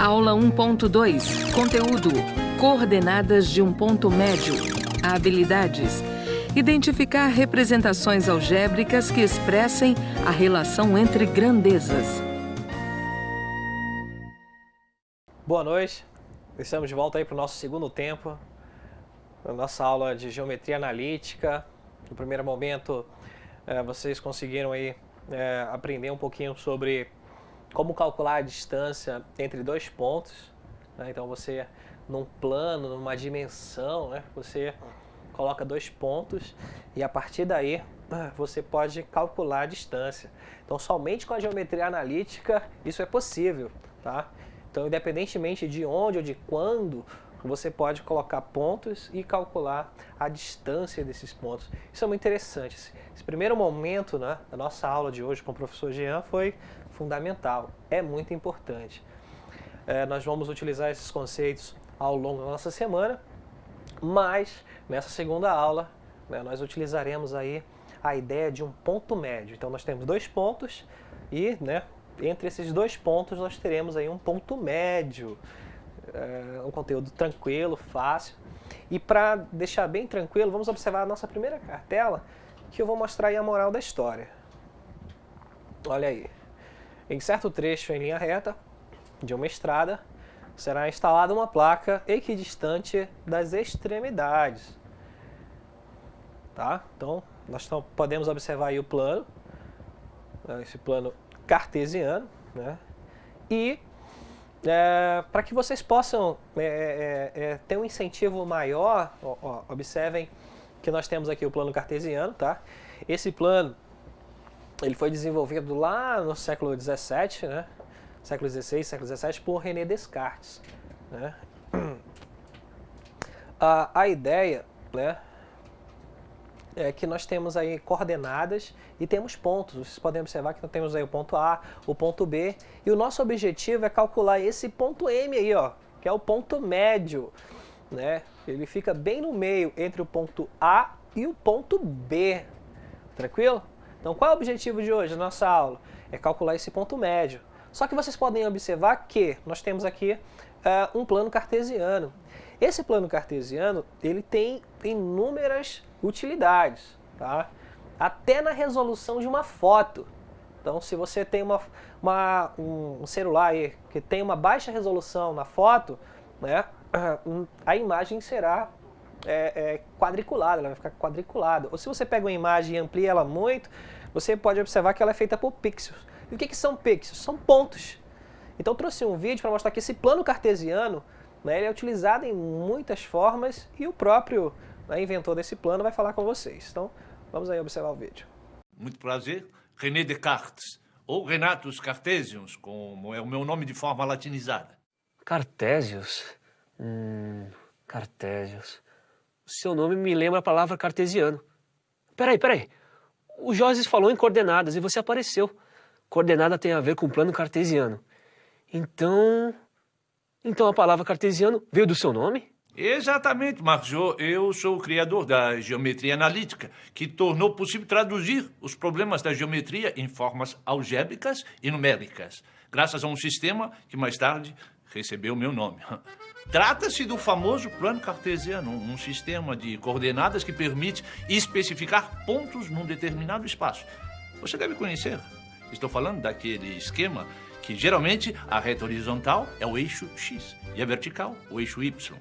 Aula 1.2. Conteúdo. Coordenadas de um ponto médio. Habilidades. Identificar representações algébricas que expressem a relação entre grandezas. Boa noite. Estamos de volta aí para o nosso segundo tempo. A nossa aula de geometria analítica. No primeiro momento, vocês conseguiram aí aprender um pouquinho sobre como calcular a distância entre dois pontos, né? Então você, num plano, numa dimensão, né? Você coloca dois pontos e a partir daí você pode calcular a distância. Então somente com a geometria analítica isso é possível, tá? Então independentemente de onde ou de quando, você pode colocar pontos e calcular a distância desses pontos. Isso é muito interessante. Esse primeiro momento, né, da nossa aula de hoje com o professor Jean foi fundamental, é muito importante. Nós vamos utilizar esses conceitos ao longo da nossa semana, mas nessa segunda aula, né, nós utilizaremos aí a ideia de um ponto médio. Então nós temos dois pontos e, né, entre esses dois pontos nós teremos aí um ponto médio. Um conteúdo tranquilo, fácil. E para deixar bem tranquilo, vamos observar a nossa primeira cartela, que eu vou mostrar aí a moral da história. Olha aí. Em certo trecho em linha reta de uma estrada, será instalada uma placa equidistante das extremidades. Tá? Então, nós podemos observar aí o plano, esse plano cartesiano, né? E para que vocês possam ter um incentivo maior, observem que nós temos aqui o plano cartesiano, tá? Esse plano ele foi desenvolvido lá no século XVII, né? Século XVI, século XVII, por René Descartes, né? A ideia, né, é que nós temos aí coordenadas e temos pontos. Vocês podem observar que nós temos aí o ponto A, o ponto B, e o nosso objetivo é calcular esse ponto M aí, ó, que é o ponto médio, né? Ele fica bem no meio entre o ponto A e o ponto B. Tranquilo? Então, qual é o objetivo de hoje, da nossa aula? É calcular esse ponto médio. Só que vocês podem observar que nós temos aqui um plano cartesiano. Esse plano cartesiano, ele tem inúmeras utilidades, tá? Até na resolução de uma foto. Então, se você tem um celular aí que tem uma baixa resolução na foto, né, a imagem será quadriculada, ela vai ficar quadriculada. Ou se você pega uma imagem e amplia ela muito, você pode observar que ela é feita por pixels. E o que são pixels? São pontos. Então, eu trouxe um vídeo para mostrar que esse plano cartesiano, né, ele é utilizado em muitas formas e o próprio, né, inventor desse plano vai falar com vocês. Então, vamos aí observar o vídeo. Muito prazer, René Descartes, ou Renatus Cartesius, como é o meu nome de forma latinizada. Cartésios? Cartésios. O seu nome me lembra a palavra cartesiano. Peraí. O Jorge falou em coordenadas e você apareceu. Coordenada tem a ver com o plano cartesiano. Então a palavra cartesiano veio do seu nome? Exatamente, Marjô. Eu sou o criador da geometria analítica, que tornou possível traduzir os problemas da geometria em formas algébricas e numéricas, graças a um sistema que mais tarde recebeu meu nome. Trata-se do famoso plano cartesiano, um sistema de coordenadas que permite especificar pontos num determinado espaço. Você deve conhecer. Estou falando daquele esquema que geralmente a reta horizontal é o eixo X e a vertical o eixo Y.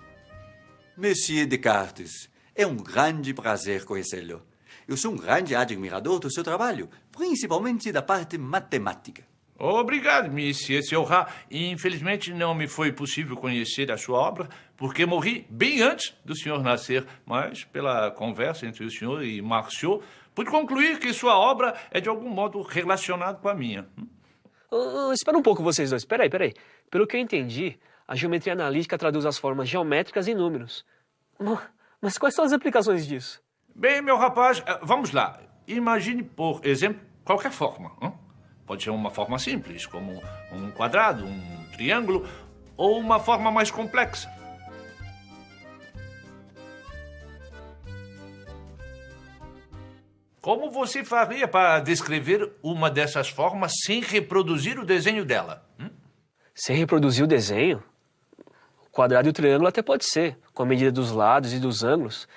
Monsieur Descartes, é um grande prazer conhecê-lo. Eu sou um grande admirador do seu trabalho, principalmente da parte matemática. Obrigado, Monsieur Seurat. Infelizmente não me foi possível conhecer a sua obra, porque morri bem antes do senhor nascer. Mas, pela conversa entre o senhor e Marceau, pude concluir que sua obra é de algum modo relacionada com a minha. Espera um pouco vocês dois. Peraí. Pelo que eu entendi, a geometria analítica traduz as formas geométricas em números. Mas quais são as aplicações disso? Bem, meu rapaz, vamos lá. Imagine, por exemplo, qualquer forma. Pode ser uma forma simples, como um quadrado, um triângulo, ou uma forma mais complexa. Como você faria para descrever uma dessas formas sem reproduzir o desenho dela? Sem reproduzir o desenho? O quadrado e o triângulo até pode ser, com a medida dos lados e dos ângulos,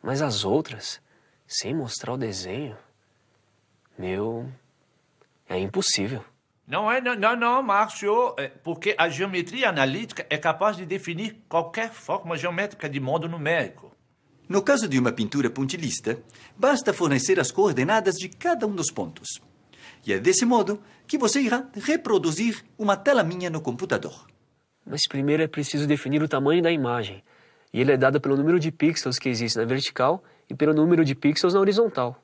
mas as outras, sem mostrar o desenho, é impossível. Não, Márcio, porque a geometria analítica é capaz de definir qualquer forma geométrica de modo numérico. No caso de uma pintura puntilista, basta fornecer as coordenadas de cada um dos pontos. E é desse modo que você irá reproduzir uma tela minha no computador. Mas primeiro é preciso definir o tamanho da imagem, e ele é dado pelo número de pixels que existe na vertical e pelo número de pixels na horizontal.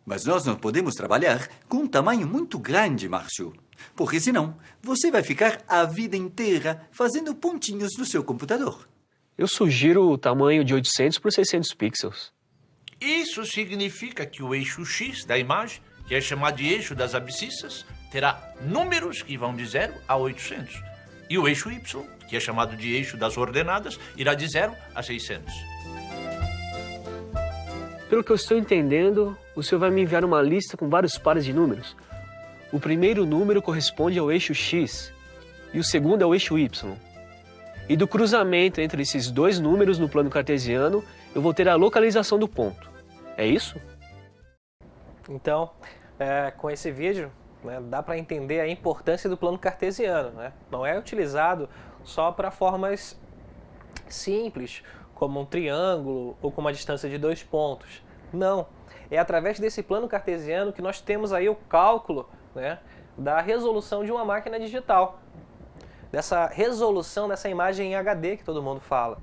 Mas nós não podemos trabalhar com um tamanho muito grande, Márcio, porque senão você vai ficar a vida inteira fazendo pontinhos no seu computador. Eu sugiro o tamanho de 800 por 600 pixels. Isso significa que o eixo X da imagem, que é chamado de eixo das abscissas, terá números que vão de 0 a 800. E o eixo Y, que é chamado de eixo das ordenadas, irá de 0 a 600. Pelo que eu estou entendendo, o senhor vai me enviar uma lista com vários pares de números. O primeiro número corresponde ao eixo X e o segundo é o eixo Y. E do cruzamento entre esses dois números no plano cartesiano, eu vou ter a localização do ponto. É isso? Então, com esse vídeo, né, dá para entender a importância do plano cartesiano, né? Não é utilizado só para formas simples, como um triângulo ou com uma distância de 2 pontos. Não, é através desse plano cartesiano que nós temos aí o cálculo, né, da resolução de uma máquina digital. Dessa resolução dessa imagem em HD que todo mundo fala.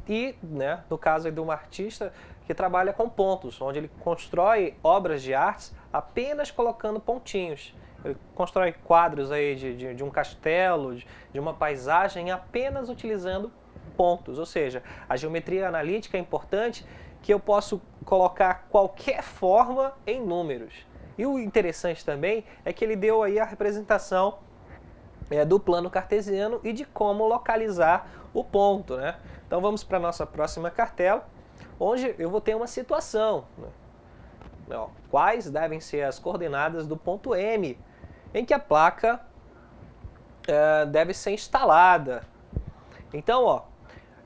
E, né, no caso aí de um artista que trabalha com pontos, onde ele constrói obras de artes apenas colocando pontinhos. Ele constrói quadros aí de um castelo, de uma paisagem apenas utilizando pontos. Ou seja, a geometria analítica é importante que eu posso colocar qualquer forma em números. E o interessante também é que ele deu aí a representação do plano cartesiano e de como localizar o ponto, né? Então vamos para a nossa próxima cartela, onde eu vou ter uma situação, né? Ó, quais devem ser as coordenadas do ponto M, em que a placa deve ser instalada. Então, ó,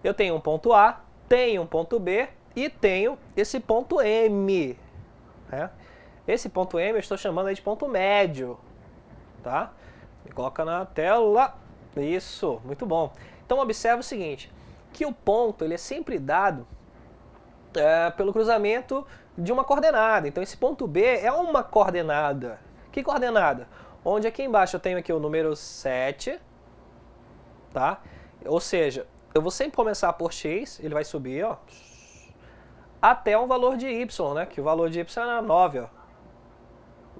eu tenho um ponto A, tenho um ponto B e tenho esse ponto M, né? Esse ponto M eu estou chamando de ponto médio, tá? Coloca na tela. Isso, muito bom. Então observe o seguinte, que o ponto ele é sempre dado pelo cruzamento de uma coordenada. Então esse ponto B é uma coordenada. Que coordenada? Onde aqui embaixo eu tenho aqui o número 7, tá? Ou seja, eu vou sempre começar por x, ele vai subir, ó, até um valor de y, né? Que o valor de y é 9, ó.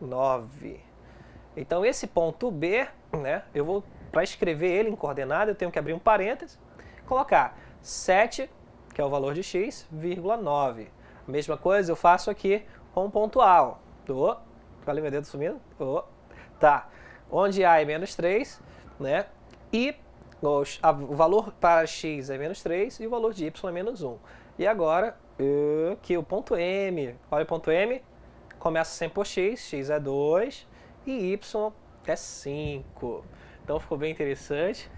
9. Então esse ponto B, né, eu vou, para escrever ele em coordenada, eu tenho que abrir um parênteses, colocar 7, que é o valor de x, vírgula 9. A mesma coisa eu faço aqui com o ponto A. Olha meu dedo sumindo. Tá. Onde A é menos 3, né, e o valor para x é menos 3 e o valor de y é menos 1. E agora, aqui o ponto M, olha o ponto M, começa sempre por x, x é 2, e y é 5. Então ficou bem interessante.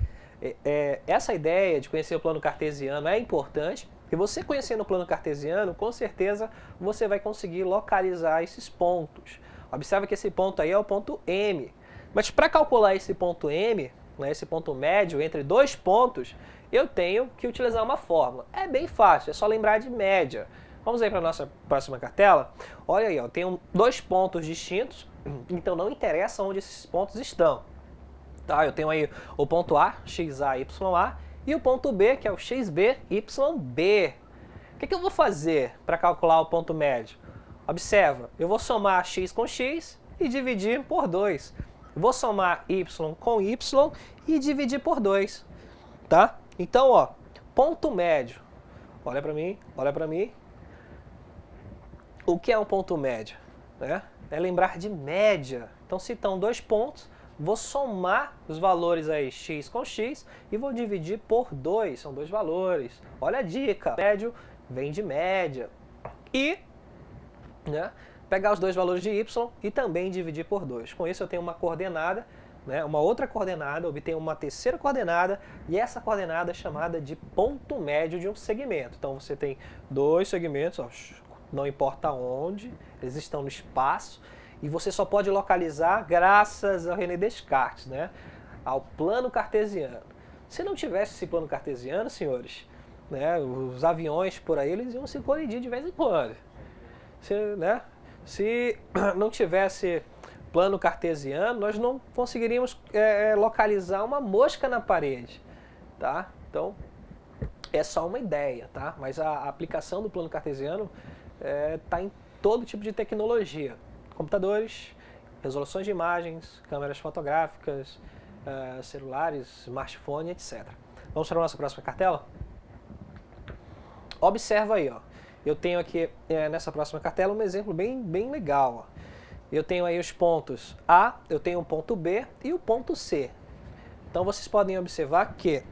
Essa ideia de conhecer o plano cartesiano é importante. E você conhecendo o plano cartesiano, com certeza você vai conseguir localizar esses pontos. Observe que esse ponto aí é o ponto M. Mas para calcular esse ponto M, né, esse ponto médio entre dois pontos, eu tenho que utilizar uma fórmula. É bem fácil, é só lembrar de média. Vamos aí para a nossa próxima cartela. Olha aí, ó, tenho dois pontos distintos, então não interessa onde esses pontos estão. Tá, eu tenho aí o ponto A, XA, YA, e o ponto B, que é o XB, YB. O que eu vou fazer para calcular o ponto médio? Observa, eu vou somar x com x e dividir por 2. Vou somar y com y e dividir por 2. Tá? Então, ó, ponto médio. Olha para mim, olha para mim. O que é um ponto médio? É lembrar de média. Então, se estão dois pontos, vou somar os valores aí, x com x, e vou dividir por 2. São dois valores. Olha a dica. Médio vem de média. E, né, pegar os dois valores de y e também dividir por 2. Com isso, eu tenho uma coordenada né, uma outra coordenada, obtenho uma terceira coordenada, e essa coordenada é chamada de ponto médio de um segmento. Então você tem dois segmentos, ó, não importa onde, eles estão no espaço, e você só pode localizar graças ao René Descartes, né, ao plano cartesiano. Se não tivesse esse plano cartesiano, senhores, né, os aviões por aí eles iam se colidir de vez em quando. Se não tivesse plano cartesiano, nós não conseguiríamos localizar uma mosca na parede, tá? Então, é só uma ideia, tá? Mas a aplicação do plano cartesiano está em todo tipo de tecnologia. Computadores, resoluções de imagens, câmeras fotográficas, celulares, smartphone, etc. Vamos para a nossa próxima cartela? Observa aí, ó. Eu tenho aqui nessa próxima cartela um exemplo bem legal, ó. Eu tenho aí os pontos A, eu tenho o ponto B e o ponto C. Então vocês podem observar que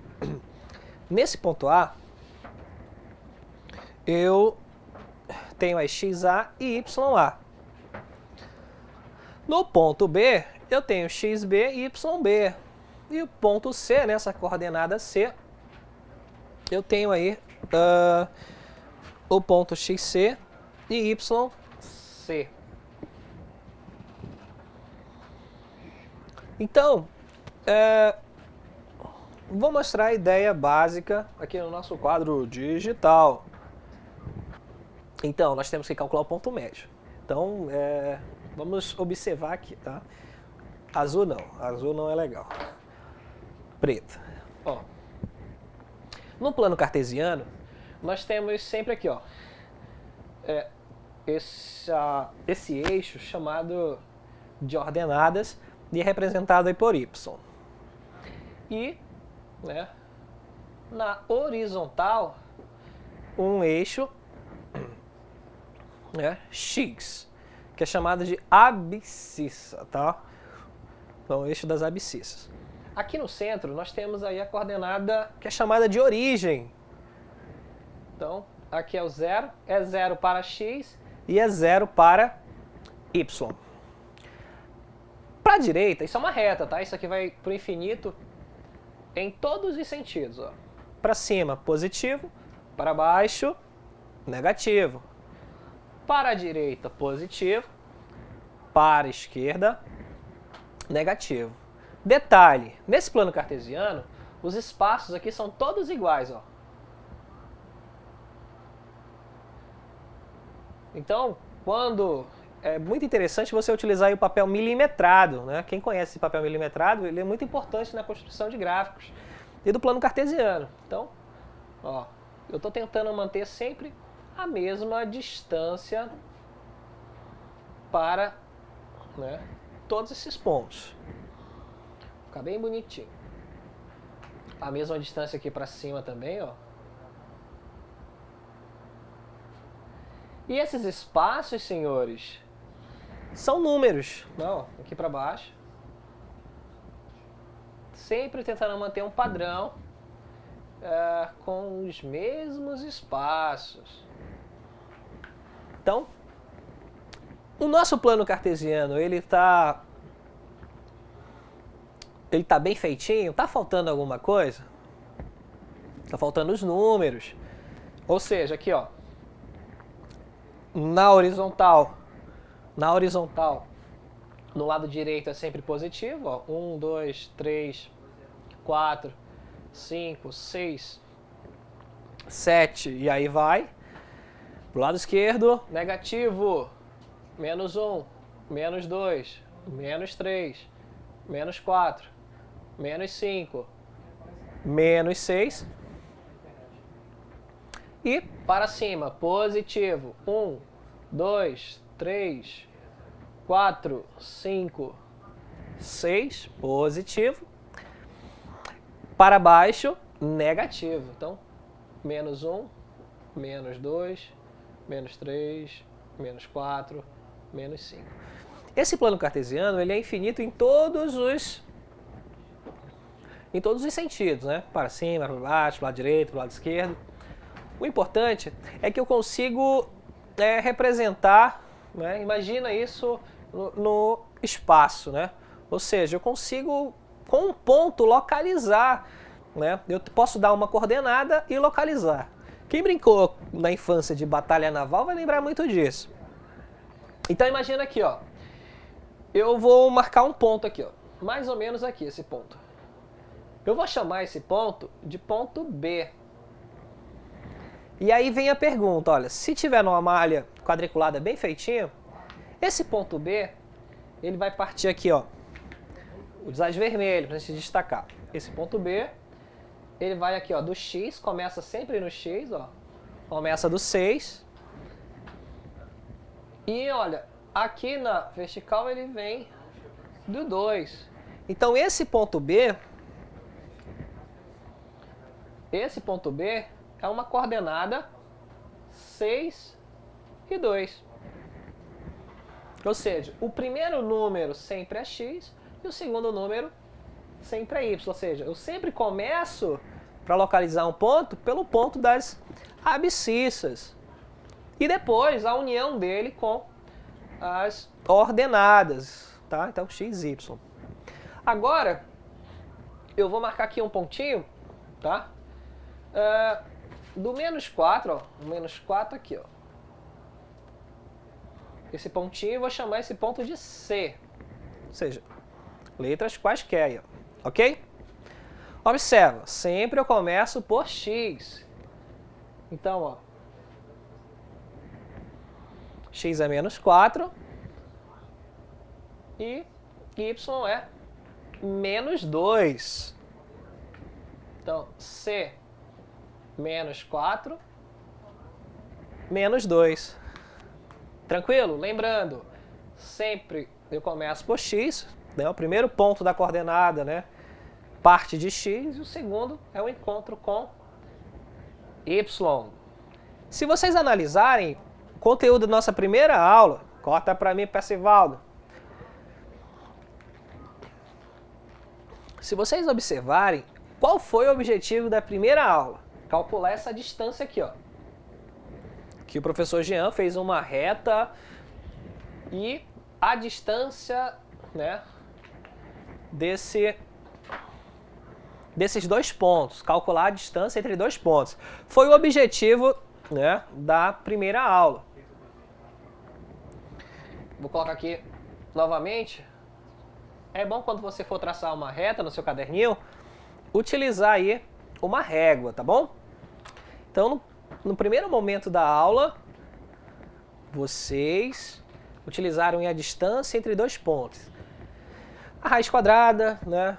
nesse ponto A eu tenho aí XA e YA. No ponto B eu tenho XB e YB. E o ponto C, nessa coordenada C, eu tenho aí o ponto XC e YC. Então, vou mostrar a ideia básica aqui no nosso quadro digital. Então, nós temos que calcular o ponto médio. Então, vamos observar aqui, tá? Azul não é legal. Preto. Ó. No plano cartesiano, nós temos sempre aqui, ó, esse eixo chamado de ordenadas e é representado aí por Y. E, né, na horizontal, um eixo, né, X, que é chamado de abscissa, tá? Então, o eixo das abscissas. Aqui no centro, nós temos aí a coordenada que é chamada de origem. Então, aqui é o 0, é 0 para X e é 0 para Y. Para a direita, isso é uma reta, tá? Isso aqui vai para o infinito em todos os sentidos. Para cima, positivo. Para baixo, negativo. Para a direita, positivo. Para a esquerda, negativo. Detalhe, nesse plano cartesiano, os espaços aqui são todos iguais, ó. Então, é muito interessante você utilizar aí o papel milimetrado, né? Quem conhece esse papel milimetrado, ele é muito importante na construção de gráficos e do plano cartesiano. Então, ó, eu estou tentando manter sempre a mesma distância para, né, todos esses pontos. Fica bem bonitinho. A mesma distância aqui para cima também, ó. E esses espaços, senhores, são números. Não, aqui para baixo. Sempre tentando manter um padrão com os mesmos espaços. Então, o nosso plano cartesiano, ele tá bem feitinho? Tá faltando alguma coisa? Tá faltando os números. Ou seja, aqui, ó, na horizontal, no lado direito é sempre positivo, ó, 1, 2, 3, 4, 5, 6, 7 e aí vai. Pro lado esquerdo, negativo, menos 1, menos 2, menos 3, menos 4, menos 5, menos 6. E para cima, positivo, 1, 2, 3, 4, 5, 6, positivo. Para baixo, negativo. Então, menos 1, menos 2, menos 3, menos 4, menos 5. Esse plano cartesiano, ele é infinito em todos os sentidos, né? Para cima, para baixo, para o lado direito, para o lado esquerdo. O importante é que eu consigo representar, né? Imagina isso no espaço, né? Ou seja, eu consigo, com um ponto, localizar, né? Eu posso dar uma coordenada e localizar. Quem brincou na infância de batalha naval vai lembrar muito disso. Então imagina aqui, ó. Eu vou marcar um ponto aqui, ó. Mais ou menos aqui, esse ponto. Eu vou chamar esse ponto de ponto B. E aí vem a pergunta, olha, se tiver numa malha quadriculada bem feitinho, esse ponto B, ele vai partir aqui, ó. O design vermelho, pra gente destacar. Esse ponto B, ele vai aqui, ó, do X, começa sempre no X, ó. Começa do 6. E olha, aqui na vertical ele vem do 2. Então esse ponto B é uma coordenada 6 e 2. Ou seja, o primeiro número sempre é X e o segundo número sempre é Y. Ou seja, eu sempre começo para localizar um ponto pelo ponto das abscissas. E depois a união dele com as ordenadas, tá? Então x, y. Agora, eu vou marcar aqui um pontinho, tá? Do menos 4, ó, menos 4 aqui, ó. Esse pontinho eu vou chamar esse ponto de C. Ou seja, letras quaisquer aí, ó. Ok? Observa, sempre eu começo por x. Então, ó. X é menos 4 e y é menos 2. Então, C menos 4 menos 2. Tranquilo? Lembrando, sempre eu começo por x, né? O primeiro ponto da coordenada, né? Parte de x e o segundo é o encontro com y. Se vocês analisarem o conteúdo da nossa primeira aula, corta para mim, Percivaldo. Se vocês observarem, qual foi o objetivo da primeira aula? Calcular essa distância aqui, ó. Que o professor Jean fez uma reta e a distância, né, desses dois pontos, calcular a distância entre dois pontos. Foi o objetivo, né, da primeira aula. Vou colocar aqui novamente. É bom quando você for traçar uma reta no seu caderninho, utilizar aí uma régua, tá bom? Então, no primeiro momento da aula, vocês utilizaram a distância entre dois pontos. A raiz quadrada, né,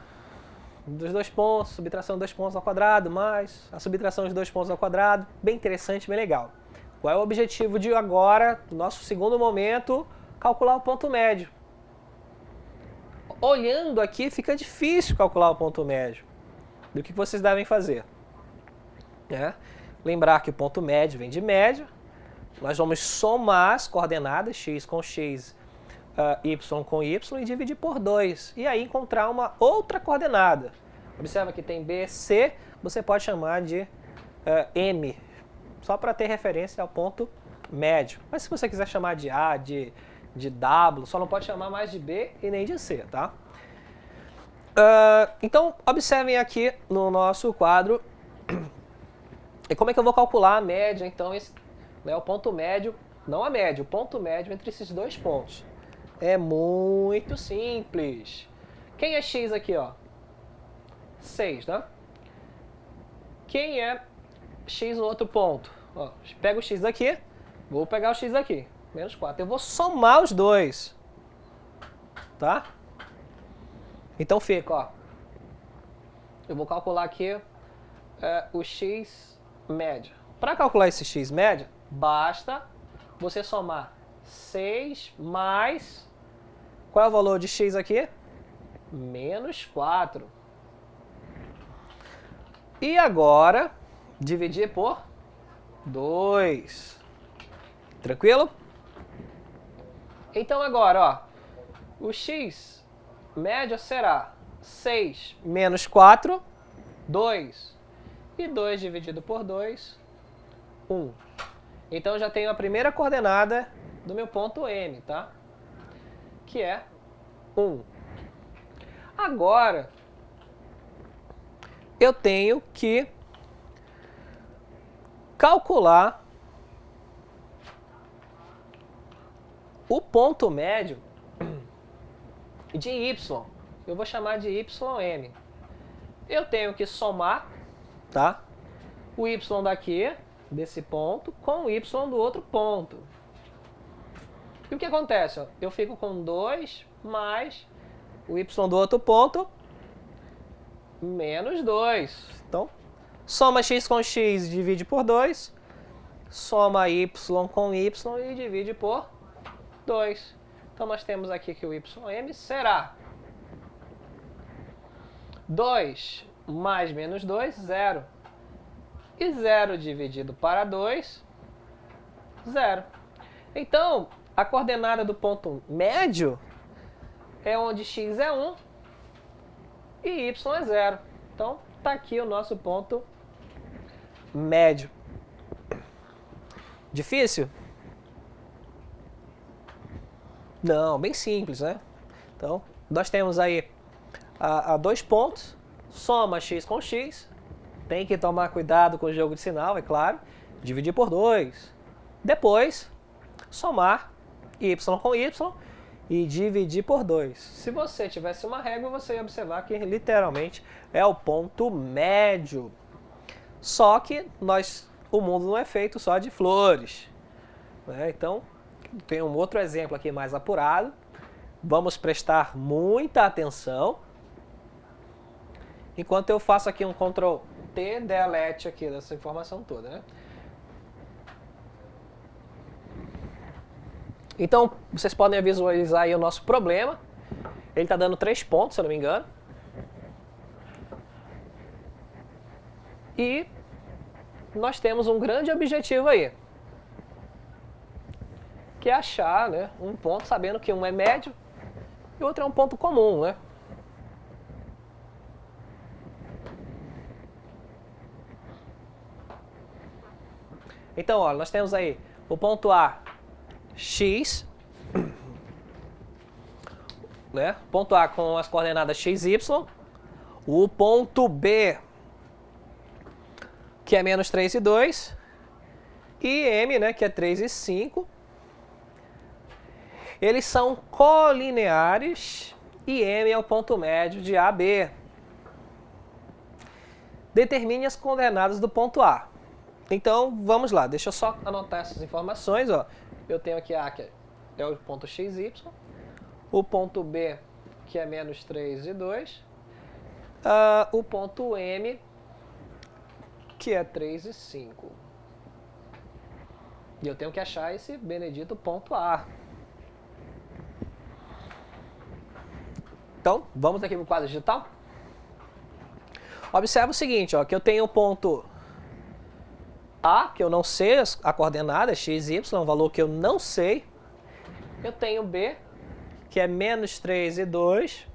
dos dois pontos, subtração de dois pontos ao quadrado, mais a subtração de dois pontos ao quadrado. Bem interessante, bem legal. Qual é o objetivo de agora, no nosso segundo momento? Calcular o ponto médio. Olhando aqui, fica difícil calcular o ponto médio. Do que vocês devem fazer? Né? Lembrar que o ponto médio vem de média. Nós vamos somar as coordenadas, x com x, y com y, e dividir por 2. E aí encontrar uma outra coordenada. Observa que tem B, C, você pode chamar de M, só para ter referência ao ponto médio. Mas se você quiser chamar de A, de W, só não pode chamar mais de B e nem de C, tá? Então, observem aqui no nosso quadro. E como é que eu vou calcular a média, então, né, o ponto médio, não a média, o ponto médio entre esses dois pontos. É muito simples. Quem é x aqui, ó? 6, né? Quem é x no outro ponto? Ó, pega o x daqui, vou pegar o x daqui, menos 4. Eu vou somar os dois, tá? Então fica, ó. Eu vou calcular aqui o x média. Para calcular esse x média, basta você somar 6 mais... Qual é o valor de x aqui? Menos 4. E agora, dividir por 2. Tranquilo? Então agora, ó, o x média será 6 menos 4, 2. E 2 dividido por 2, 1. Então eu já tenho a primeira coordenada do meu ponto M, tá? Que é 1. Agora, eu tenho que calcular o ponto médio de y. Eu vou chamar de ym. Eu tenho que somar, tá? O y daqui, desse ponto, com o y do outro ponto. E o que acontece? Ó? Eu fico com 2 mais o y do outro ponto menos 2. Então, soma x com x e divide por 2. Soma y com y e divide por 2. Então, nós temos aqui que o ym será 2 mais menos 2, 0. E 0 dividido para 2, 0. Então, a coordenada do ponto médio é onde x é 1 e y é 0. Então, está aqui o nosso ponto médio. Difícil? Não, bem simples, né? Então, nós temos aí a 2 pontos, soma x com x, tem que tomar cuidado com o jogo de sinal, é claro, dividir por 2. Depois, somar y com y e dividir por 2. Se você tivesse uma régua, você ia observar que literalmente é o ponto médio. Só que o mundo não é feito só de flores, né? Então, tem um outro exemplo aqui mais apurado. Vamos prestar muita atenção. Enquanto eu faço aqui um Ctrl T, delete aqui dessa informação toda, né? Então, vocês podem visualizar aí o nosso problema. Ele está dando 3 pontos, se eu não me engano. E nós temos um grande objetivo aí, que é achar, né, um ponto, sabendo que um é médio e o outro é um ponto comum, né? Então, olha, nós temos aí o ponto A, x, né? Ponto A com as coordenadas x, y. O ponto B, que é menos 3 e 2. E M, né, que é 3 e 5. Eles são colineares e M é o ponto médio de AB. Determine as coordenadas do ponto A. Então, vamos lá. Deixa eu só anotar essas informações. Ó. Eu tenho aqui A, que é o ponto XY. O ponto B, que é menos 3 e 2. O ponto M, que é 3 e 5. E eu tenho que achar esse benedito ponto A. Então, vamos aqui para o quadro digital. Observa o seguinte, ó, que eu tenho o ponto A, que eu não sei a coordenada, x, y, um valor que eu não sei. Eu tenho B, que é menos 3 e 2,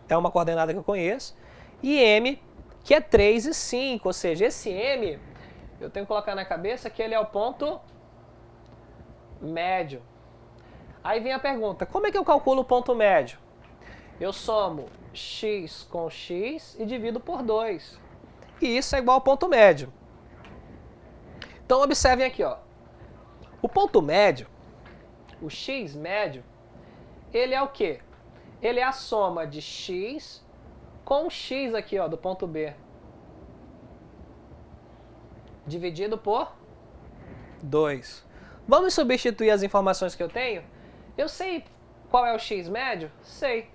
é uma coordenada que eu conheço. E M, que é 3 e 5, ou seja, esse M, eu tenho que colocar na cabeça que ele é o ponto médio. Aí vem a pergunta, como é que eu calculo o ponto médio? Eu somo x com x e divido por 2. E isso é igual ao ponto médio. Então, observem aqui, ó. O ponto médio, o x médio, ele é o quê? Ele é a soma de x com x aqui, ó, do ponto B. Dividido por 2. Vamos substituir as informações que eu tenho? Eu sei qual é o x médio? Sei.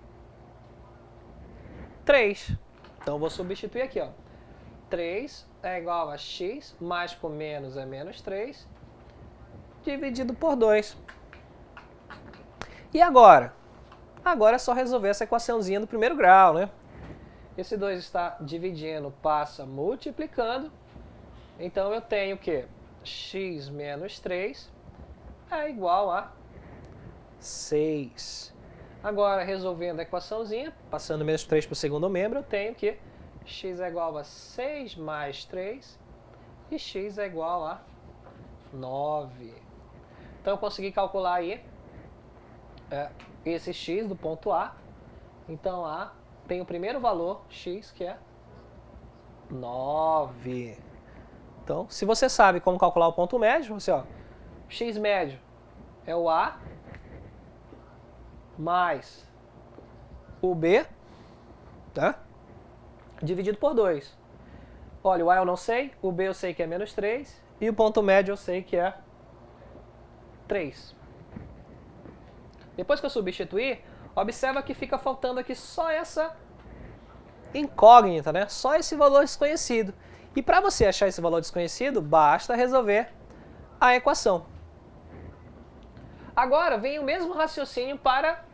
3. Então, vou substituir aqui, ó. 3 é igual a x, mais com menos é menos 3, dividido por 2. E agora? Agora é só resolver essa equaçãozinha do primeiro grau, né? Esse 2 está dividindo, passa multiplicando. Então, eu tenho que x menos 3 é igual a 6. Agora, resolvendo a equaçãozinha, passando menos 3 para o segundo membro, eu tenho que x é igual a 6 mais 3 e x é igual a 9. Então, eu consegui calcular aí esse x do ponto A. Então, A tem o primeiro valor, x, que é 9. Então, se você sabe como calcular o ponto médio, você, ó, x médio é o A mais o B, tá? Dividido por 2. Olha, o A eu não sei, o B eu sei que é menos 3, e o ponto médio eu sei que é 3. Depois que eu substituir, observa que fica faltando aqui só essa incógnita, né? Só esse valor desconhecido. E para você achar esse valor desconhecido, basta resolver a equação. Agora vem o mesmo raciocínio para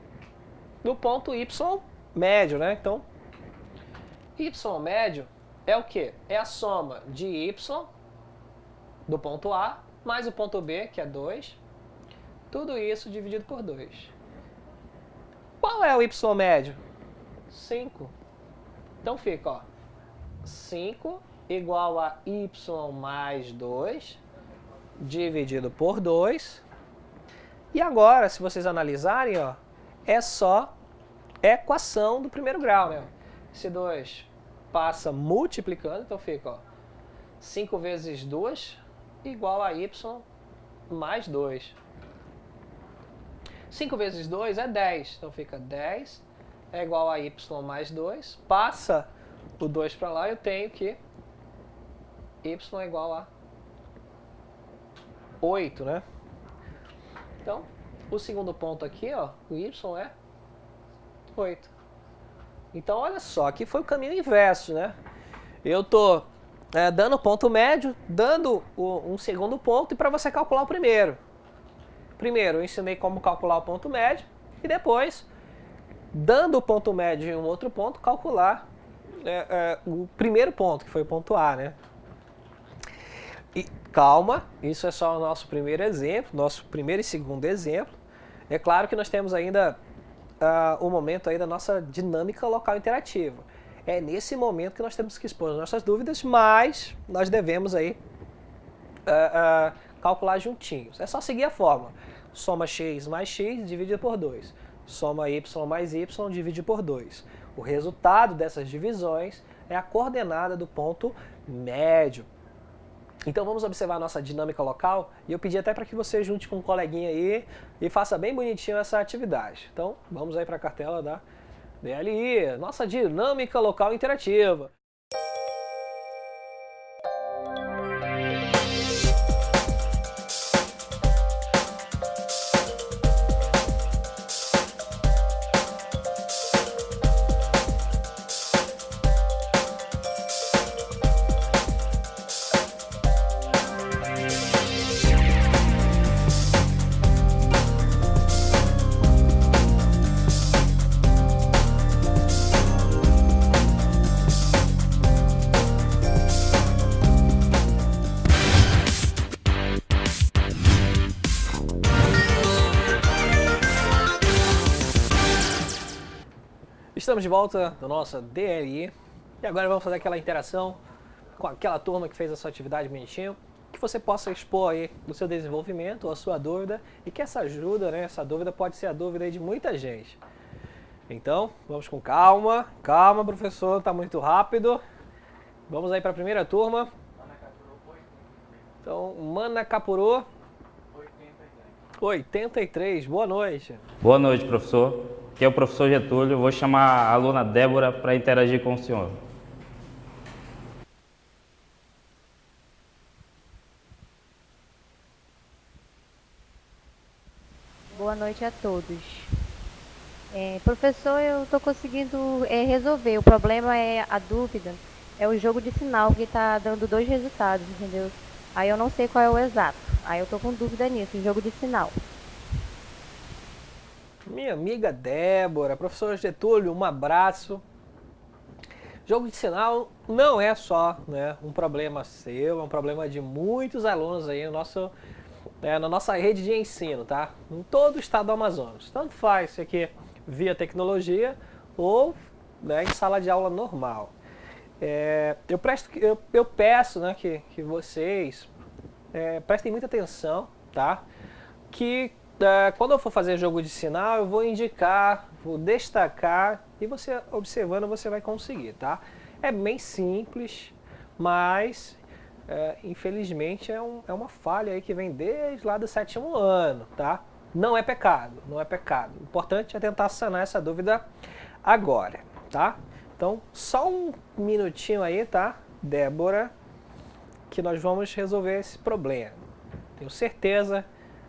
o ponto y médio, né? Então, y médio é o quê? É a soma de y do ponto A mais o ponto B, que é 2. Tudo isso dividido por 2. Qual é o y médio? 5. Então fica, ó, 5 igual a y mais 2 dividido por 2. E agora, se vocês analisarem, ó, é só equação do primeiro grau, né? Esse 2 passa multiplicando, então fica, ó, 5 vezes 2 igual a y mais 2. 5 vezes 2 é 10, então fica 10 é igual a y mais 2. Passa o 2 para lá, eu tenho que y é igual a 8, né? Então, o segundo ponto aqui, ó, o y é 8. Então, olha só, aqui foi o caminho inverso, né? Eu tô dando o ponto médio, dando um segundo ponto, e para você calcular o primeiro. Primeiro, eu ensinei como calcular o ponto médio, e depois, dando o ponto médio em um outro ponto, calcular o primeiro ponto, que foi o ponto A, né? E calma, isso é só o nosso primeiro exemplo, nosso primeiro e segundo exemplo. É claro que nós temos ainda o momento aí da nossa dinâmica local interativa. É nesse momento que nós temos que expor as nossas dúvidas, mas nós devemos aí calcular juntinhos. É só seguir a fórmula. Soma x mais x dividido por 2. Soma y mais y dividido por 2. O resultado dessas divisões é a coordenada do ponto médio. Então vamos observar a nossa dinâmica local, e eu pedi até para que você junte com um coleguinha aí e faça bem bonitinho essa atividade. Então vamos aí para a cartela da DLI, nossa dinâmica local interativa. Estamos de volta na nossa DLI e agora vamos fazer aquela interação com aquela turma que fez a sua atividade bonitinho, que você possa expor aí o seu desenvolvimento ou a sua dúvida, e que essa ajuda, né, essa dúvida pode ser a dúvida aí de muita gente. Então, vamos com calma. Calma, professor, está muito rápido. Vamos aí para a primeira turma. Então, Manacapuru 83. Boa noite. Boa noite, professor. Aqui é o professor Getúlio. Vou chamar a aluna Débora para interagir com o senhor. Boa noite a todos. Professor, eu estou conseguindo resolver. O problema a dúvida, é o jogo de sinal que está dando 2 resultados, entendeu? Aí eu não sei qual é o exato. Aí eu estou com dúvida nisso, o jogo de sinal. Minha amiga Débora, professor Getúlio, um abraço. Jogo de sinal não é só, né, um problema seu, é um problema de muitos alunos aí na nossa rede de ensino, tá? Em todo o estado do Amazonas. Tanto faz se aqui via tecnologia ou, né, em sala de aula normal. Eu peço, né, que vocês prestem muita atenção, tá? Que quando eu for fazer jogo de sinal, eu vou indicar, vou destacar e você observando você vai conseguir, tá? É bem simples, mas infelizmente é uma falha aí que vem desde lá do 7º ano, tá? Não é pecado, não é pecado. O importante é tentar sanar essa dúvida agora, tá? Então, só um minutinho aí, tá, Débora, que nós vamos resolver esse problema. Tenho certeza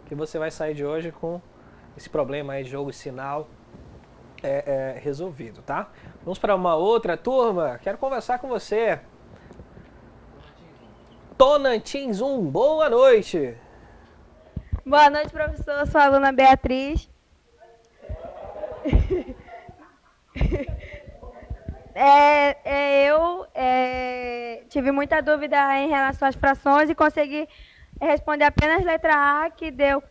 que você vai sair de hoje com esse problema aí de jogo e sinal resolvido, tá? Vamos para uma outra turma. Quero conversar com você. Tonantins 1, boa noite. Boa noite, professor. Sou a aluna Beatriz. Eu tive muita dúvida em relação às frações e consegui responder apenas letra A, que deu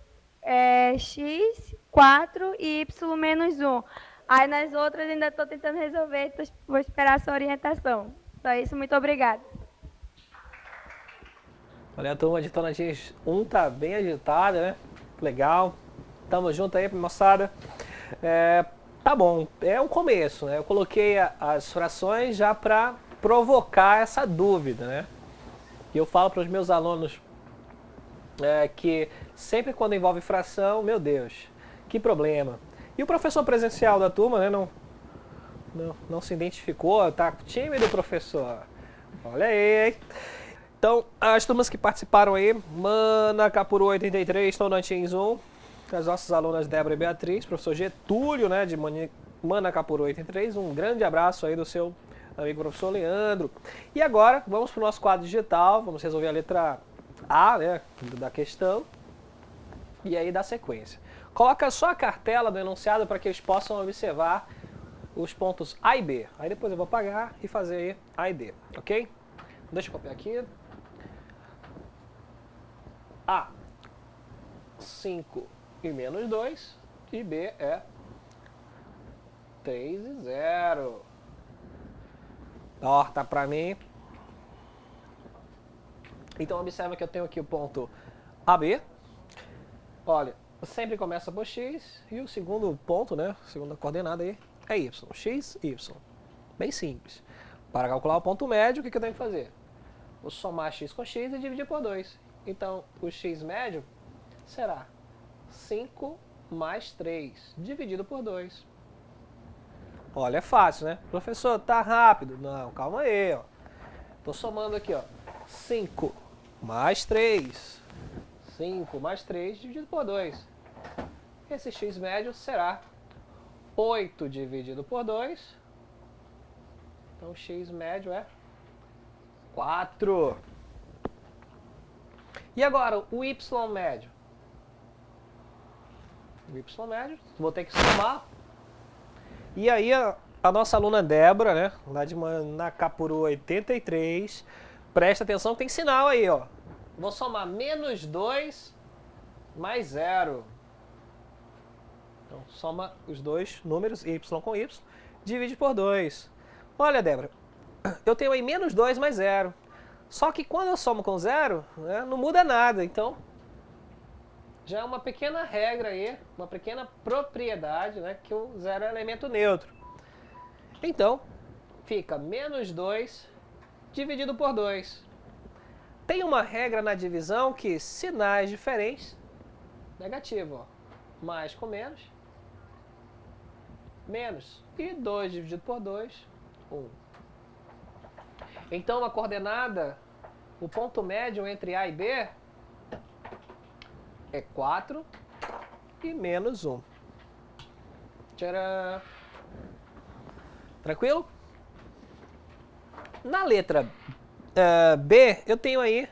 x, 4 e y menos 1. Aí nas outras ainda estou tentando resolver, vou esperar a sua orientação. Só isso, muito obrigada. Olha, a turma de Tonantins 1 tá bem agitada, né? Legal. Tamo junto aí, moçada. Tá bom, é um começo, né? Eu coloquei as frações já para provocar essa dúvida, né? E eu falo para os meus alunos que sempre quando envolve fração, meu Deus, que problema. E o professor presencial da turma, né, não se identificou, tá tímido, professor. Olha aí, hein? Então, as turmas que participaram aí, Mana, Capuru 83, Tonantins 1, as nossas alunas Débora e Beatriz, professor Getúlio, né, de Mana, Capuru 83, um grande abraço aí do seu amigo professor Leandro. E agora, vamos para o nosso quadro digital, vamos resolver a letra A, né, da questão, e aí dá sequência. Coloca só a cartela do enunciado para que eles possam observar os pontos A e B. Aí depois eu vou apagar e fazer A e D, ok? Deixa eu copiar aqui. A, 5 e menos 2, e B é 3 e 0. Torta para mim. Então observa que eu tenho aqui o ponto AB. Olha, sempre começa por X e o segundo ponto, né, a segunda coordenada aí é Y. X, Y. Bem simples. Para calcular o ponto médio, o que eu tenho que fazer? Vou somar X com X e dividir por 2. Então, o X médio será 5 mais 3, dividido por 2. Olha, é fácil, né? Professor, tá rápido. Não, calma aí, ó. Tô somando aqui, ó. 5 mais 3. 5 mais 3 dividido por 2. Esse X médio será 8 dividido por 2. Então, o X médio é 4. E agora, o Y médio? O Y médio, vou ter que somar. E aí, a nossa aluna Débora, né, lá de Manacapuru 83, presta atenção que tem sinal aí, ó. Vou somar menos 2 mais 0. Então, soma os dois números, Y com Y, divide por 2. Olha, Débora, eu tenho aí menos 2 mais 0. Só que quando eu somo com 0, né, não muda nada. Então, já é uma pequena regra aí, uma pequena propriedade, né, que o 0 é elemento neutro. Então, fica menos 2 dividido por 2. Tem uma regra na divisão que sinais diferentes, negativo, ó. Mais com menos, menos. E 2 dividido por 2, 1. Então, a coordenada, o ponto médio entre A e B é 4 e menos 1. Tcharam! Tranquilo? Na letra B, eu tenho aí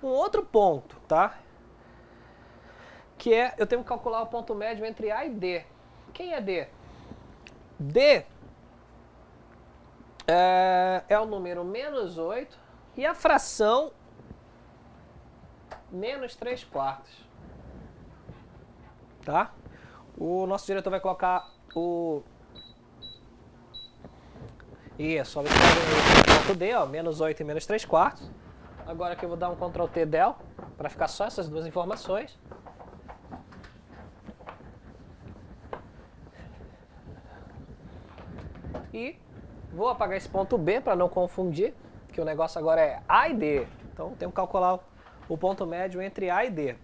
um outro ponto, tá? Que é, eu tenho que calcular o ponto médio entre A e D. Quem é D? D é o número menos 8 e a fração menos 3/4. Tá? O nosso diretor vai colocar o... Isso, o ponto D, ó, menos 8 e menos 3/4. Agora que eu vou dar um Ctrl T del, para ficar só essas duas informações. E vou apagar esse ponto B para não confundir, que o negócio agora é A e D. Então, tenho que calcular o ponto médio entre A e D.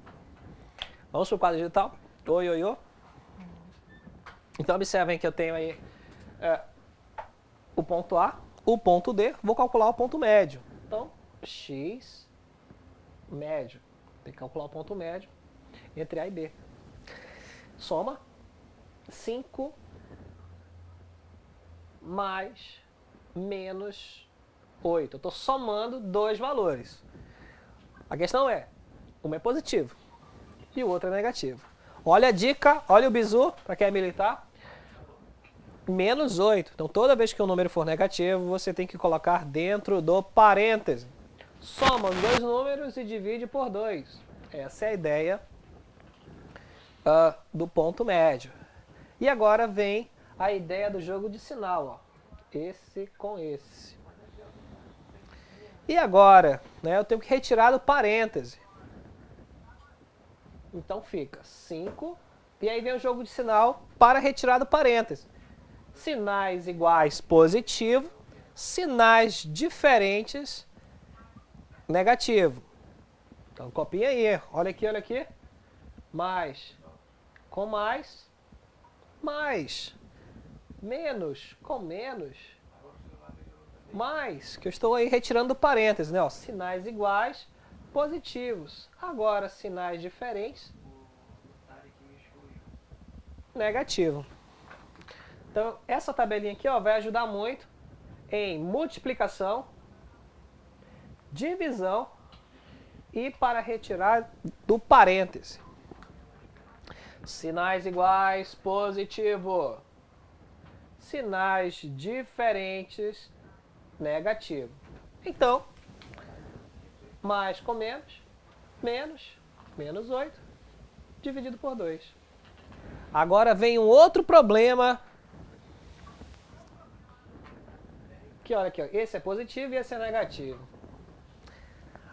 Vamos para o quadro digital. Oi, oi, oi. Então, observem que eu tenho aí o ponto A, o ponto D. Vou calcular o ponto médio. Então, X médio. Tem que calcular o ponto médio entre A e B. Soma 5 mais menos 8. Eu estou somando dois valores. A questão é, um é positivo e o outro é negativo. Olha a dica, olha o bizu, para quem é militar. Menos 8. Então, toda vez que um número for negativo, você tem que colocar dentro do parêntese. Soma os dois números e divide por 2. Essa é a ideia do ponto médio. E agora vem a ideia do jogo de sinal. Ó. Esse com esse. E agora, né, eu tenho que retirar do parêntese. Então fica 5. E aí vem o jogo de sinal para retirar do parêntese. Sinais iguais positivo, sinais diferentes negativo. Então copia aí, olha aqui, mais, com mais, menos, com menos, mais, que eu estou aí retirando do parênteses, né? Ó, sinais iguais, positivos. Agora sinais diferentes, negativo. Então, essa tabelinha aqui, ó, vai ajudar muito em multiplicação, divisão e para retirar do parêntese. Sinais iguais, positivo. Sinais diferentes, negativo. Então, mais com menos, menos 8, dividido por 2. Agora vem um outro problema. Que olha aqui, ó, esse é positivo e esse é negativo.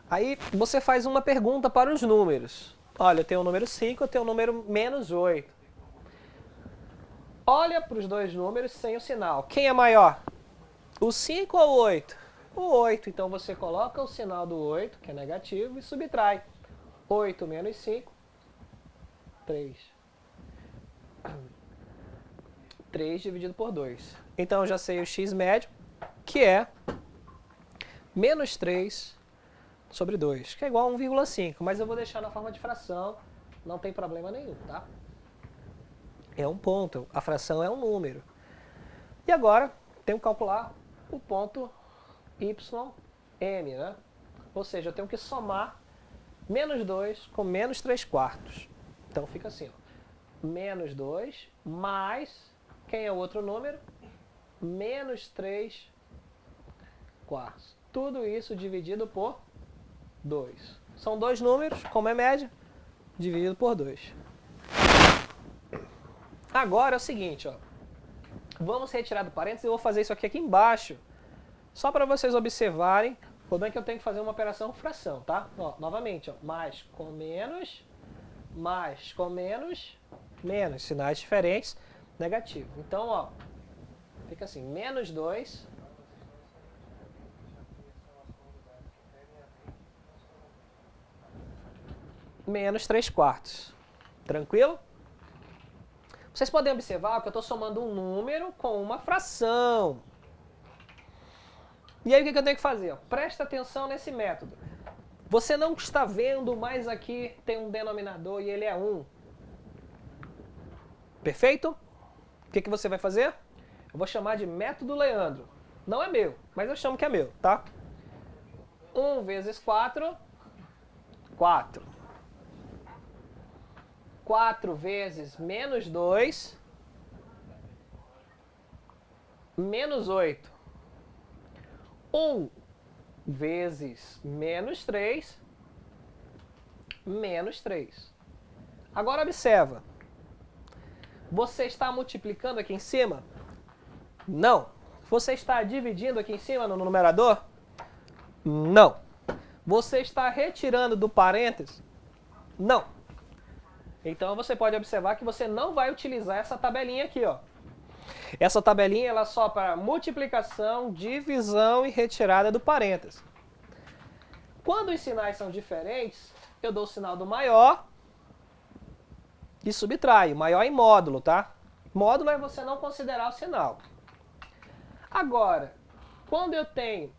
Aí você faz uma pergunta para os números. Olha, eu tenho o número 5, eu tenho o número menos 8. Olha para os dois números sem o sinal. Quem é maior? O 5 ou o 8? O 8. Então você coloca o sinal do 8, que é negativo, e subtrai. 8 menos 5, 3. 3 dividido por 2. Então eu já sei o x médio, que é menos 3 sobre 2, que é igual a 1,5, mas eu vou deixar na forma de fração, não tem problema nenhum, tá? É um ponto, a fração é um número. E agora, tenho que calcular o ponto ym, né? Ou seja, eu tenho que somar menos 2 com menos 3 quartos. Então fica assim, ó, menos 2 mais, quem é o outro número? Menos 3 quartos. Tudo isso dividido por 2. São dois números, como é média, dividido por 2. Agora é o seguinte, ó. Vamos retirar do parênteses e eu vou fazer isso aqui embaixo. Só para vocês observarem. O problema é que eu tenho que fazer uma operação fração, tá? Ó, novamente, ó, mais com menos, menos. Sinais diferentes, negativo. Então, ó, fica assim, menos 2... menos 3 quartos. Tranquilo? Vocês podem observar que eu estou somando um número com uma fração. E aí o que eu tenho que fazer? Ó, presta atenção nesse método. Você não está vendo, mas aqui tem um denominador e ele é 1. Perfeito? O que você vai fazer? Eu vou chamar de método Leandro. Não é meu, mas eu chamo que é meu, tá? 1 vezes 4, 4. 4 vezes menos 2, menos 8. 1 vezes menos 3, menos 3. Agora observa. Você está multiplicando aqui em cima? Não. Você está dividindo aqui em cima no numerador? Não. Você está retirando do parênteses? Não. Então você pode observar que você não vai utilizar essa tabelinha aqui, ó. Essa tabelinha ela é só para multiplicação, divisão e retirada do parêntese. Quando os sinais são diferentes, eu dou o sinal do maior e subtraio. Maior em módulo, tá? Módulo é você não considerar o sinal. Agora, quando eu tenho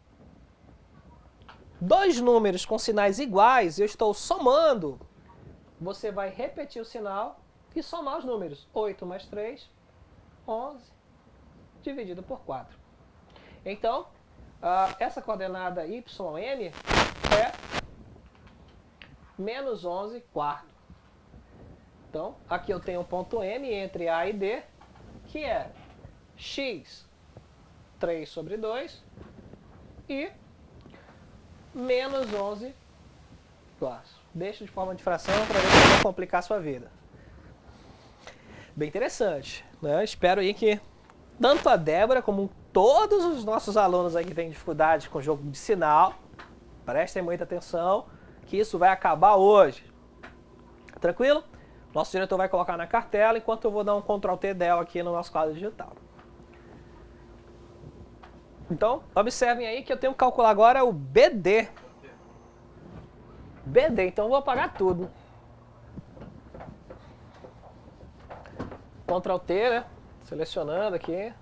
dois números com sinais iguais, eu estou somando, você vai repetir o sinal e somar os números. 8 mais 3, 11, dividido por 4. Então, essa coordenada YM é menos 11 quarto. Então, aqui eu tenho um ponto M entre A e D, que é x 3 sobre 2 e menos 11 quartos. Deixa de forma de fração para ver se não vai complicar a sua vida. Bem interessante, né? Espero aí que tanto a Débora como todos os nossos alunos aí que têm dificuldade com o jogo de sinal, prestem muita atenção, que isso vai acabar hoje. Tranquilo? Nosso diretor vai colocar na cartela, enquanto eu vou dar um Ctrl+T del aqui no nosso quadro digital. Então, observem aí que eu tenho que calcular agora o BD. BD, então eu vou apagar tudo. Ctrl+T, né? Selecionando aqui.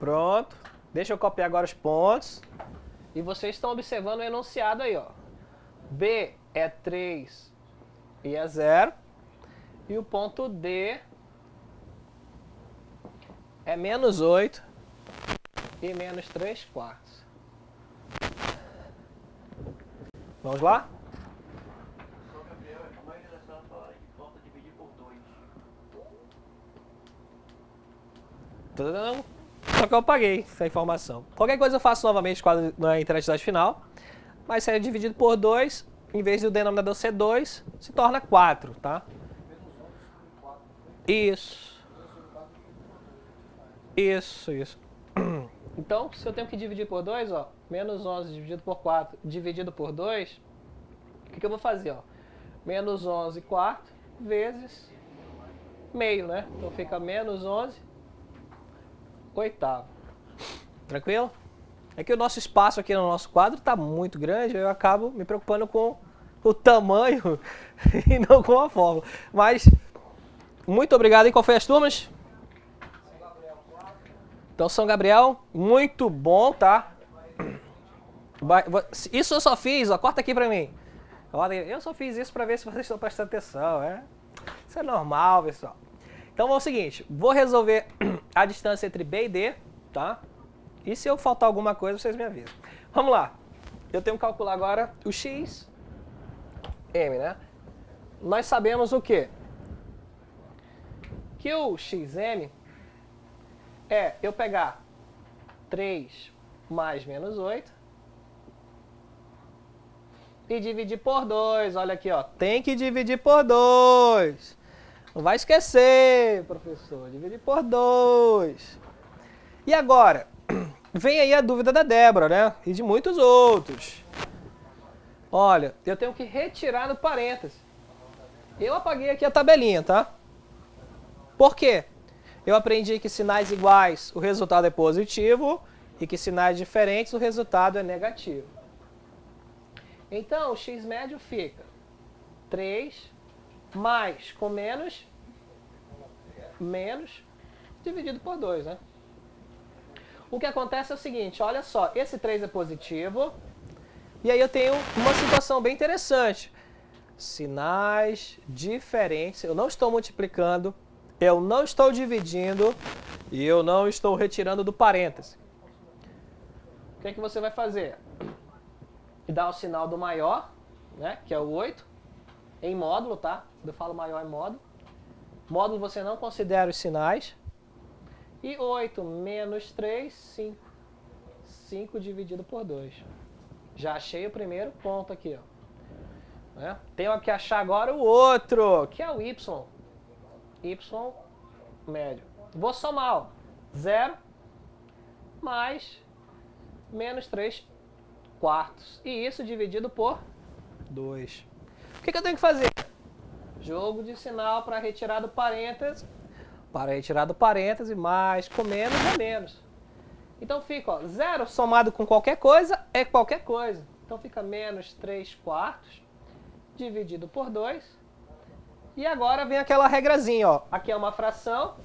Pronto. Deixa eu copiar agora os pontos. E vocês estão observando o enunciado aí, ó. B é 3 e é 0. E o ponto D é menos 8 e menos 3 quartos. Vamos lá? Só que eu apaguei essa informação. Qualquer coisa eu faço novamente na interatividade final. Mas se é dividido por 2, em vez do denominador ser 2, se torna 4, tá? Isso. Isso. Então, se eu tenho que dividir por 2, ó, menos 11 dividido por 4 dividido por 2, o que eu vou fazer, ó? Menos 11 quarto vezes meio, né? Então fica menos 11 oitavo. Tranquilo? É que o nosso espaço aqui no nosso quadro está muito grande, eu acabo me preocupando com o tamanho e não com a fórmula. Mas, muito obrigado. E qual foi as turmas? Então, São Gabriel, muito bom, tá? Isso eu só fiz, ó, corta aqui pra mim. Eu só fiz isso pra ver se vocês estão prestando atenção, é? Isso é normal, pessoal. Então, é o seguinte, vou resolver a distância entre B e D, tá? E se eu faltar alguma coisa, vocês me avisam. Vamos lá. Eu tenho que calcular agora o x, m, né? Nós sabemos o quê? Que o xm é eu pegar 3 mais menos 8 e dividir por 2. Olha aqui, ó. Tem que dividir por 2. Não vai esquecer, professor. Dividir por 2. E agora, vem aí a dúvida da Débora, né? E de muitos outros. Olha, eu tenho que retirar no parêntese. Eu apaguei aqui a tabelinha, tá? Por quê? Eu aprendi que sinais iguais o resultado é positivo e que sinais diferentes o resultado é negativo. Então, o x médio fica 3 mais com menos dividido por 2, né? O que acontece é o seguinte, olha só, esse 3 é positivo, e aí eu tenho uma situação bem interessante. Sinais diferentes, eu não estou multiplicando, eu não estou dividindo, e eu não estou retirando do parêntese. O que é que você vai fazer? Dá o sinal do maior, né, que é o 8, em módulo, tá? Eu falo maior em módulo. Módulo você não considera os sinais. E 8 menos 3, 5. 5 dividido por 2. Já achei o primeiro ponto aqui, ó. Né? Tenho que achar agora o outro, que é o y. Y médio. Vou somar, ó. 0 mais menos 3 quartos. E isso dividido por 2. O que eu tenho que fazer? Jogo de sinal para retirar do parêntese. Para retirar do parêntese, mais com menos é menos. Então fica, 0 somado com qualquer coisa é qualquer coisa. Então fica menos 3 quartos dividido por 2. E agora vem aquela regrazinha, ó. Aqui é uma fração.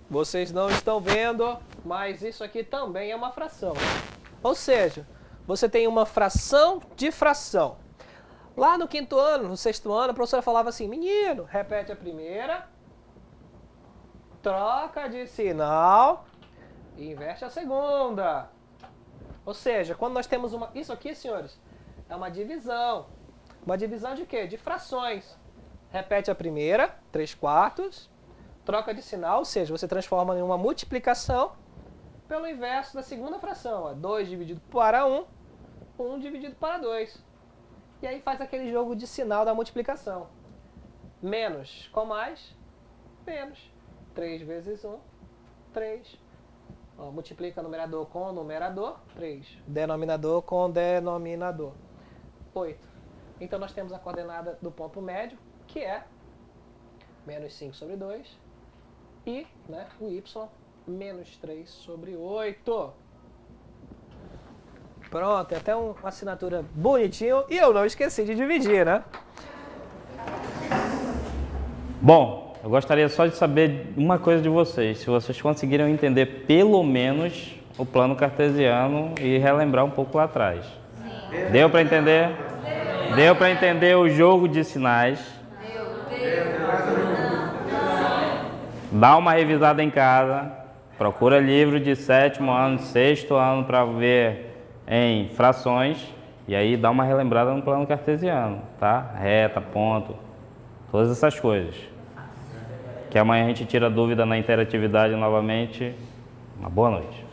Vocês não estão vendo, mas isso aqui também é uma fração. Ou seja, você tem uma fração de fração. Lá no 5º ano, no 6º ano, a professora falava assim, menino, repete a primeira, troca de sinal e inverte a segunda. Ou seja, quando nós temos uma... Isso aqui, senhores, é uma divisão. Uma divisão de quê? De frações. Repete a primeira, 3 quartos, troca de sinal, ou seja, você transforma em uma multiplicação pelo inverso da segunda fração. 2 dividido para 1, 1 dividido para 2. E aí faz aquele jogo de sinal da multiplicação. Menos com mais, menos. 3 vezes 1, 3. Ó, multiplica numerador com numerador, 3. Denominador com denominador, 8. Então nós temos a coordenada do ponto médio, que é menos 5 sobre 2. E o y, menos 3 sobre 8. Pronto, é até uma assinatura bonitinho. E eu não esqueci de dividir, né? Bom, eu gostaria só de saber uma coisa de vocês. Se vocês conseguiram entender pelo menos o plano cartesiano e relembrar um pouco lá atrás. Sim. Deu para entender? Deu para entender o jogo de sinais? Dá uma revisada em casa. Procura livro de 7º ano, 6º ano para ver em frações. E aí dá uma relembrada no plano cartesiano, tá? Reta, ponto, todas essas coisas. Que amanhã a gente tira dúvida na interatividade novamente. Uma boa noite.